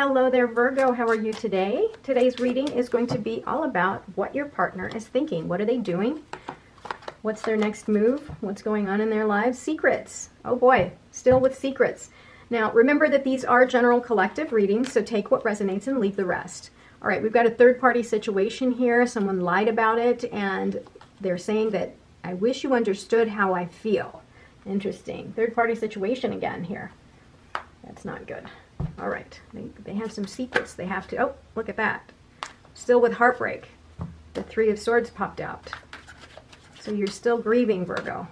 Hello there, Virgo. How are you today? Today's reading is going to be all about what your partner is thinking. What are they doing? What's their next move? What's going on in their lives? Secrets. Oh boy, still with secrets. Now, remember that these are general collective readings, so take what resonates and leave the rest. All right, we've got a third-party situation here. Someone lied about it, and they're saying that, I wish you understood how I feel. Interesting. Third-party situation again here. That's not good. All right, they have some secrets they have to, oh, look at that. Still with heartbreak. The Three of Swords popped out. So you're still grieving, Virgo.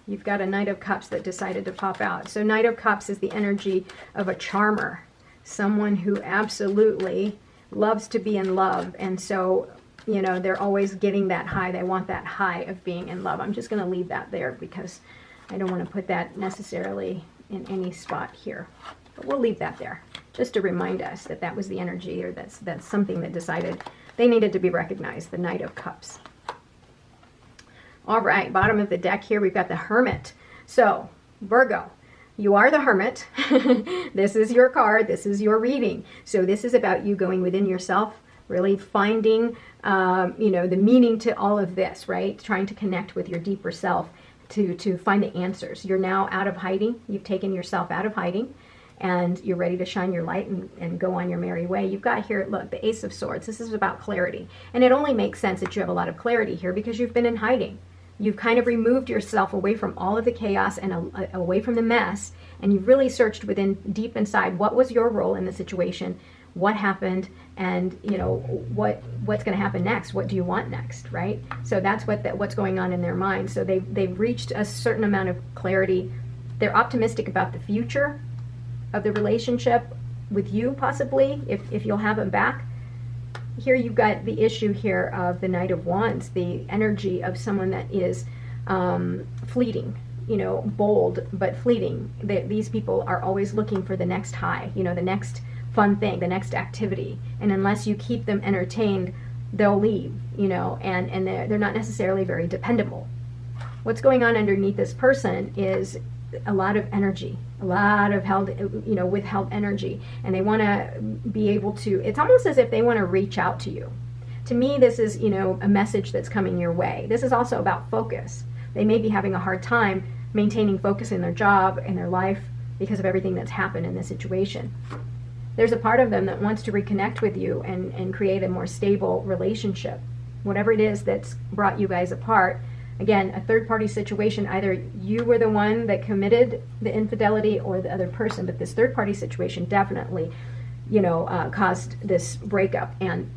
You've got a Knight of Cups that decided to pop out. So Knight of Cups is the energy of a charmer. Someone who absolutely loves to be in love. And so, you know, they're always getting that high. They want that high of being in love. I'm just going to leave that there because I don't want to put that necessarily in any spot here. But we'll leave that there just to remind us that that was the energy, or that's something that decided they needed to be recognized, the Knight of Cups. All right, bottom of the deck here, we've got the Hermit. So, Virgo, you are the Hermit. This is your card. This is your reading. So this is about you going within yourself, really finding, you know, the meaning to all of this, right? Trying to connect with your deeper self to find the answers. You're now out of hiding. You've taken yourself out of hiding, and you're ready to shine your light and go on your merry way. You've got here, look, the Ace of Swords. This is about clarity. And it only makes sense that you have a lot of clarity here because you've been in hiding. You've kind of removed yourself away from all of the chaos and away from the mess, and you've really searched within, deep inside, what was your role in the situation, what happened, and you know what's going to happen next. What do you want next, right? So that's what's going on in their mind. So they've reached a certain amount of clarity. They're optimistic about the future of the relationship with you, possibly, if you'll have them back. Here you've got the issue here of the Knight of Wands, the energy of someone that is fleeting, you know, bold but fleeting. These people are always looking for the next high, you know, the next fun thing, the next activity. And unless you keep them entertained, they'll leave, you know, and they're not necessarily very dependable. What's going on underneath this person is a lot of energy, a lot of held, you know, withheld energy, and they want to be able to, it's almost as if they want to reach out to you. To me, this is, you know, a message that's coming your way. This is also about focus. They may be having a hard time maintaining focus in their job and their life because of everything that's happened in this situation. There's a part of them that wants to reconnect with you and create a more stable relationship. Whatever it is that's brought you guys apart. Again, a third-party situation, either you were the one that committed the infidelity or the other person, but this third-party situation definitely, you know, caused this breakup, and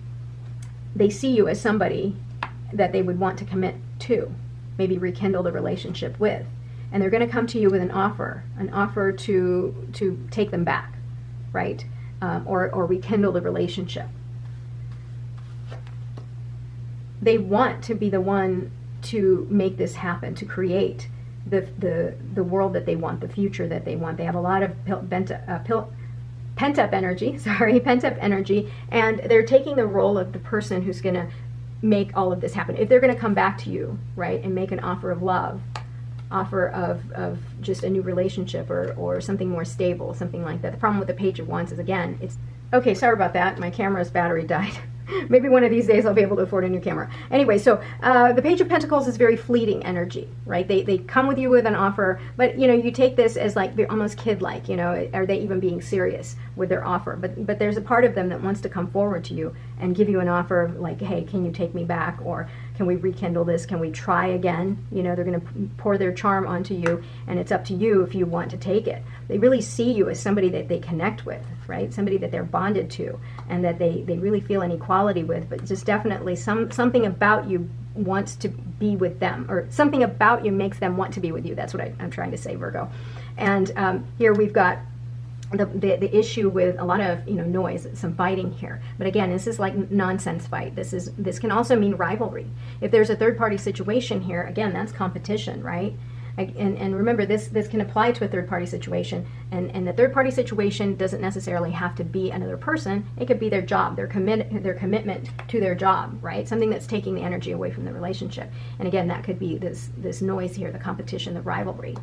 they see you as somebody that they would want to commit to, maybe rekindle the relationship with, and they're going to come to you with an offer to take them back, right, or rekindle the relationship. They want to be the one to make this happen, to create the world that they want, the future that they want. They have a lot of pent-up energy, and they're taking the role of the person who's going to make all of this happen. If they're going to come back to you, right, and make an offer of love, offer of just a new relationship or something more stable, something like that. The problem with the Page of Wands is, again, it's, okay, sorry about that, my camera's battery died. Maybe one of these days I'll be able to afford a new camera. Anyway, so the Page of Pentacles is very fleeting energy, right? They come with you with an offer, but you know, you take this as like they're almost kid-like, you know, are they even being serious with their offer? But there's a part of them that wants to come forward to you and give you an offer of like, hey, can you take me back? Or can we rekindle this? Can we try again? You know, they're going to pour their charm onto you, and it's up to you if you want to take it. They really see you as somebody that they connect with, right? Somebody that they're bonded to, and that they really feel an equality with, but just definitely something about you wants to be with them, or something about you makes them want to be with you. That's what I'm trying to say, Virgo. And here we've got the issue with a lot of, you know, noise, some fighting here. But again, this is like nonsense fight. This can also mean rivalry. If there's a third-party situation here, again, that's competition, right? And remember, this can apply to a third-party situation, and the third-party situation doesn't necessarily have to be another person. It could be their job, their commitment to their job, right? Something that's taking the energy away from the relationship. And again, that could be this noise here, the competition, the rivalry.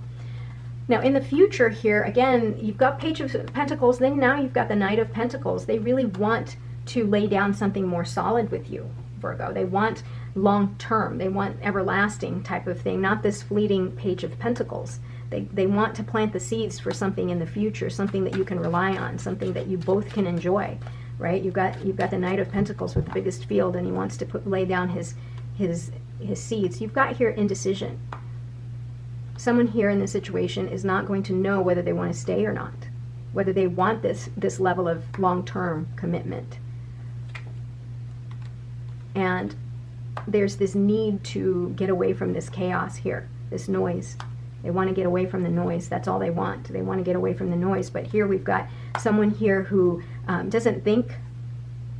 Now, in the future here, again, you've got Page of Pentacles, then now you've got the Knight of Pentacles. They really want to lay down something more solid with you, Virgo. They want long-term. They want everlasting type of thing, not this fleeting Page of Pentacles. They want to plant the seeds for something in the future, something that you can rely on, something that you both can enjoy, right? You've got the Knight of Pentacles with the biggest field, and he wants to lay down his seeds. You've got here indecision. Someone here in this situation is not going to know whether they want to stay or not, whether they want this level of long-term commitment. And there's this need to get away from this chaos here, this noise. They want to get away from the noise. That's all they want. They want to get away from the noise. But here we've got someone here who doesn't think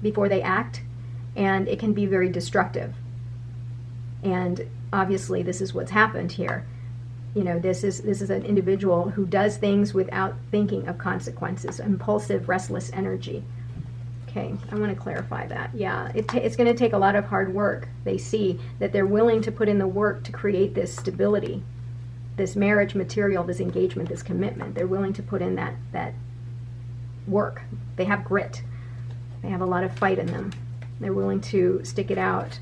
before they act, and it can be very destructive. And obviously this is what's happened here. You know, this is an individual who does things without thinking of consequences. Impulsive, restless energy. Okay, I want to clarify that. Yeah, it's going to take a lot of hard work. They see that they're willing to put in the work to create this stability, this marriage material, this engagement, this commitment. They're willing to put in that work. They have grit. They have a lot of fight in them. They're willing to stick it out.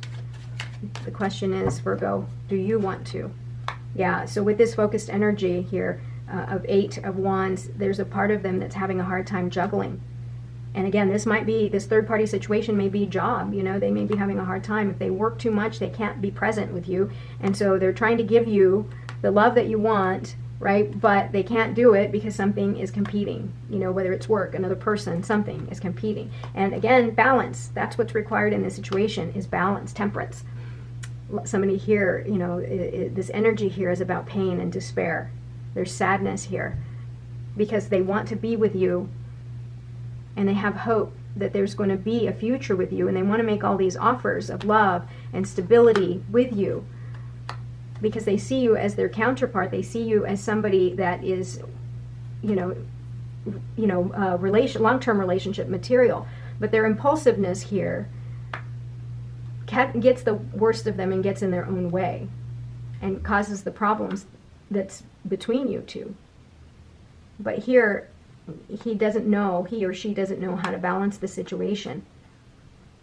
The question is, Virgo, do you want to? Yeah, so with this focused energy here of 8 of Wands, there's a part of them that's having a hard time juggling. And again, this third-party situation may be job. You know, they may be having a hard time. If they work too much, they can't be present with you. And so they're trying to give you the love that you want, right? But they can't do it because something is competing. You know, whether it's work, another person, something is competing. And again, balance. That's what's required in this situation, is balance, temperance. Somebody here, you know, this energy here is about pain and despair. There's sadness here because they want to be with you, and they have hope that there's going to be a future with you, and they want to make all these offers of love and stability with you because they see you as their counterpart. They see you as somebody that is, long-term relationship material. But their impulsiveness here gets the worst of them and gets in their own way and causes the problems that's between you two. But here, he or she doesn't know how to balance the situation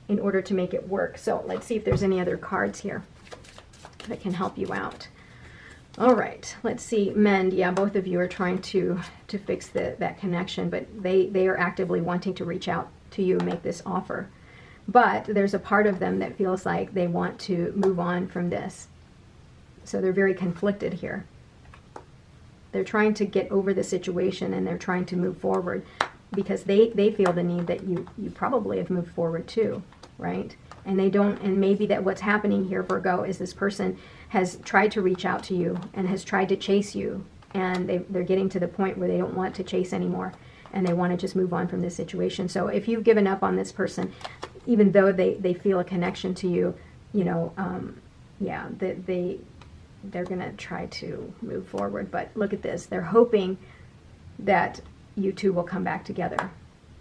in order to make it work. So let's see if there's any other cards here that can help you out. All right, let's see. Mend. Yeah, both of you are trying to fix that connection, but they are actively wanting to reach out to you and make this offer. But there's a part of them that feels like they want to move on from this. So they're very conflicted here. They're trying to get over the situation, and they're trying to move forward because they feel the need that you probably have moved forward too, right? And they don't, and maybe that what's happening here, Virgo, is this person has tried to reach out to you and has tried to chase you, and they're getting to the point where they don't want to chase anymore, and they want to just move on from this situation. So if you've given up on this person, even though they feel a connection to you, they're going to try to move forward. But look at this. They're hoping that you two will come back together.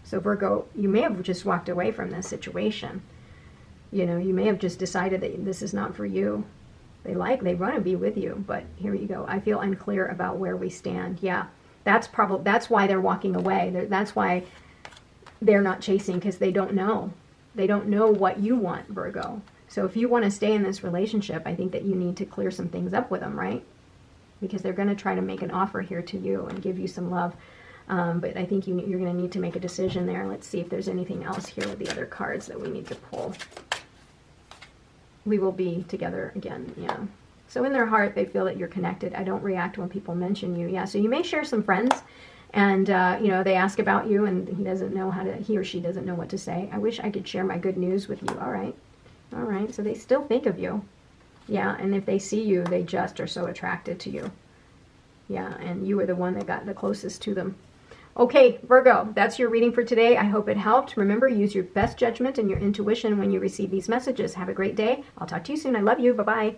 So Virgo, you may have just walked away from this situation. You know, you may have just decided that this is not for you. They want to be with you, but here you go. I feel unclear about where we stand. Yeah, that's why they're walking away. That's why they're not chasing, because they don't know. They don't know what you want, Virgo. So if you want to stay in this relationship, I think that you need to clear some things up with them, right? Because they're going to try to make an offer here to you and give you some love. But I think you're going to need to make a decision there. Let's see if there's anything else here with the other cards that we need to pull. We will be together again, yeah. So in their heart, they feel that you're connected. I don't react when people mention you, yeah. So you may share some friends, and they ask about you, and he or she doesn't know what to say. I wish I could share my good news with you. All right, so they still think of you. Yeah, and if they see you, they just are so attracted to you. Yeah, and you were the one that got the closest to them. Okay, Virgo, that's your reading for today. I hope it helped. Remember, use your best judgment and your intuition when you receive these messages. Have a great day. I'll talk to you soon. I love you. Bye-bye.